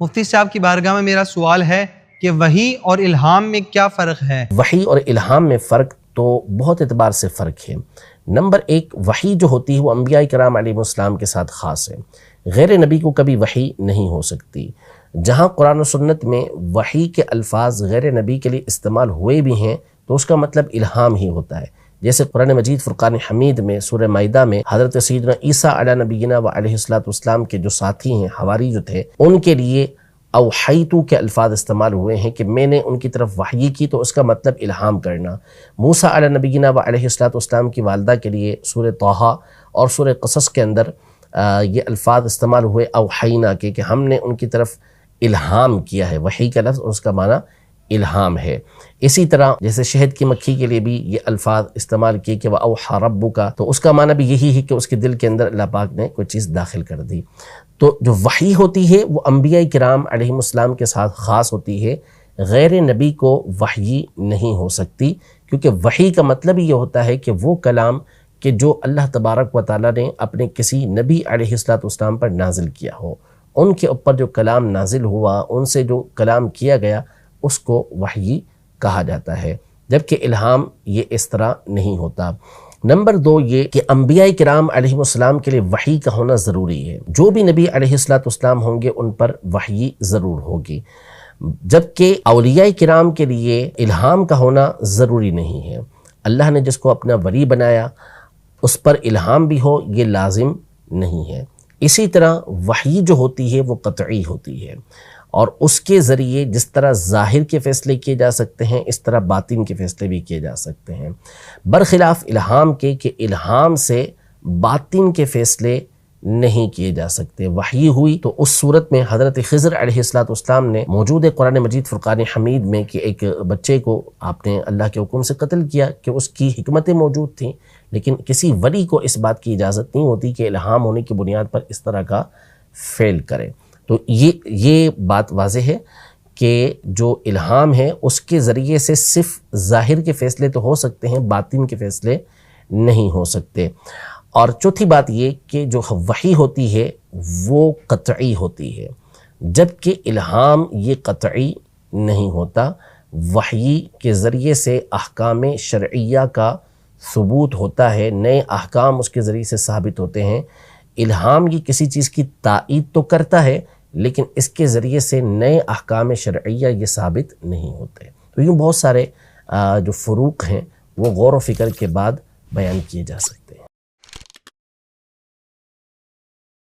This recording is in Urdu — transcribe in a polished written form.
مفتی صاحب کی بارگاہ میں میرا سوال ہے کہ وحی اور الہام میں کیا فرق ہے؟ وحی اور الہام میں فرق تو بہت اعتبار سے فرق ہے۔ نمبر ایک، وحی جو ہوتی ہے وہ انبیاء کرام علیہ السلام کے ساتھ خاص ہے، غیر نبی کو کبھی وحی نہیں ہو سکتی۔ جہاں قرآن و سنت میں وحی کے الفاظ غیر نبی کے لیے استعمال ہوئے بھی ہیں تو اس کا مطلب الہام ہی ہوتا ہے، جیسے قرآن مجید فرقان حمید میں سورہ مائدہ میں حضرت سیدنا عیسیٰ علیہ نبینا و علیہ السلام کے جو ساتھی ہیں، حواری جو تھے، ان کے لیے اوحیتو کے الفاظ استعمال ہوئے ہیں کہ میں نے ان کی طرف وحی کی، تو اس کا مطلب الہام کرنا۔ موسیٰ علیہ نبینا و علیہ السلام کی والدہ کے لیے سورہ طٰہٰ اور سورہ قصص کے اندر یہ الفاظ استعمال ہوئے اوحینا کے، کہ ہم نے ان کی طرف الہام کیا ہے۔ وحی کا لفظ اس کا معنی الہام ہے۔ اسی طرح جیسے شہد کی مکھی کے لیے بھی یہ الفاظ استعمال کیے کہ وَأَوْحَىٰ رَبُّكَ، تو اس کا معنی بھی یہی ہے کہ اس کے دل کے اندر اللہ پاک نے کوئی چیز داخل کر دی۔ تو جو وحی ہوتی ہے وہ انبیاء کرام علیہ السلام کے ساتھ خاص ہوتی ہے، غیر نبی کو وحی نہیں ہو سکتی، کیونکہ وحی کا مطلب یہ ہوتا ہے کہ وہ کلام کہ جو اللہ تبارک و تعالیٰ نے اپنے کسی نبی علیہ السلام پر نازل کیا ہو، ان کے اوپر جو کلام نازل ہوا، ان سے جو کلام کیا گیا، اس کو وحی کہا جاتا ہے، جبکہ الہام یہ اس طرح نہیں ہوتا۔ نمبر دو یہ کہ انبیاء کرام علیہ السلام کے لیے وحی کا ہونا ضروری ہے۔ جو بھی نبی علیہ السلام ہوں گے ان پر وحی ضرور ہوگی، جبکہ اولیاء کرام کے لیے الہام کا ہونا ضروری نہیں ہے۔ اللہ نے جس کو اپنا ولی بنایا اس پر الہام بھی ہو یہ لازم نہیں ہے۔ اسی طرح وحی جو ہوتی ہے وہ قطعی ہوتی ہے، اور اس کے ذریعے جس طرح ظاہر کے فیصلے کیے جا سکتے ہیں اس طرح باطن کے فیصلے بھی کیے جا سکتے ہیں، برخلاف الہام کے کہ الہام سے باطن کے فیصلے نہیں کیے جا سکتے۔ وحی ہوئی تو اس صورت میں حضرت خضر علیہ السلام نے موجود قرآن مجید فرقان حمید میں کہ ایک بچے کو آپ نے اللہ کے حکم سے قتل کیا، کہ اس کی حکمتیں موجود تھیں، لیکن کسی ولی کو اس بات کی اجازت نہیں ہوتی کہ الہام ہونے کی بنیاد پر اس طرح کا فعل کرے۔ تو یہ بات واضح ہے کہ جو الہام ہے اس کے ذریعے سے صرف ظاہر کے فیصلے تو ہو سکتے ہیں، باطن کے فیصلے نہیں ہو سکتے۔ اور چوتھی بات یہ کہ جو وحی ہوتی ہے وہ قطعی ہوتی ہے، جبکہ الہام یہ قطعی نہیں ہوتا۔ وحی کے ذریعے سے احکام شرعیہ کا ثبوت ہوتا ہے، نئے احکام اس کے ذریعے سے ثابت ہوتے ہیں۔ الہام یہ کسی چیز کی تائید تو کرتا ہے، لیکن اس کے ذریعے سے نئے احکام شرعیہ یہ ثابت نہیں ہوتے۔ تو یوں بہت سارے جو فروق ہیں وہ غور و فکر کے بعد بیان کیے جا سکتے ہیں۔